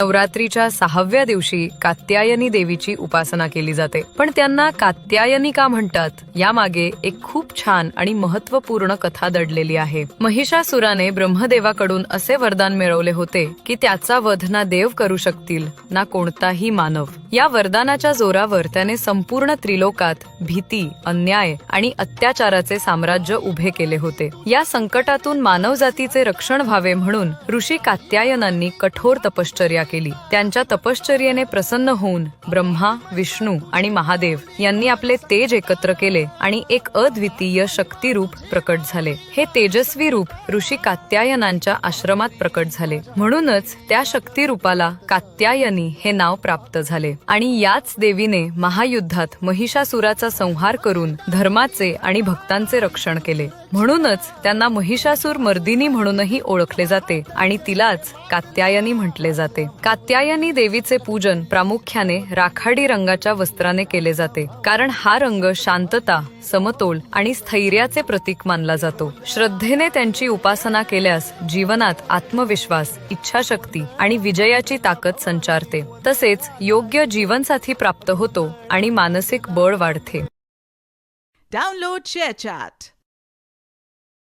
नवरात्रीच्या 6व्या दिवशी कात्यायनी देवीची उपासना केली जाते. पण त्यांना कात्यायनी का म्हणतात यामागे एक खूप छान आणि महत्त्वपूर्ण कथा दडलेली आहे. महिषासुराने ब्रह्मदेवाकडून असे वरदान मिळवले होते की त्याचा वध ना देव करू शकतील ना कोणताही मानव. या वरदानाच्या जोरावर त्याने संपूर्ण त्रिलोकात भीती, अन्याय आणि अत्याचाराचे साम्राज्य उभे केले होते. या संकटातून मानवजातीचे रक्षण व्हावे म्हणून ऋषी कात्यायनांनी कठोर तपश्चर्या केली. त्यांच्या तपश्चर्येने प्रसन्न होऊन ब्रह्मा, विष्णू आणि महादेव यांनी आपले तेज एकत्र केले आणि एक अद्वितीय शक्ती रूप प्रकट झाले. हे तेजस्वी रूप ऋषी कात्यायनांच्या आश्रमात प्रकट झाले. म्हणूनच त्या शक्ती रूपाला कात्यायनी हे नाव प्राप्त झाले. आणि याच देवीने महायुद्धात महिषासुराचा संहार करून धर्माचे आणि भक्तांचे रक्षण केले. म्हणूनच त्यांना महिषासुर मर्दिनी म्हणूनही ओळखले जाते आणि तिलाच कात्यायनी म्हटले जाते. कात्यायनी देवीचे पूजन प्रामुख्याने राखाडी रंगाच्या वस्त्राने केले जाते, कारण हा रंग शांतता, समतोल आणि स्थैर्याचे प्रतीक मानला जातो. श्रद्धेने त्यांची उपासना केल्यास जीवनात आत्मविश्वास, इच्छाशक्ती आणि विजयाची ताकद संचारते. तसेच योग्य जीवनसाथी प्राप्त होतो आणि मानसिक बळ वाढते. Download ShareChat.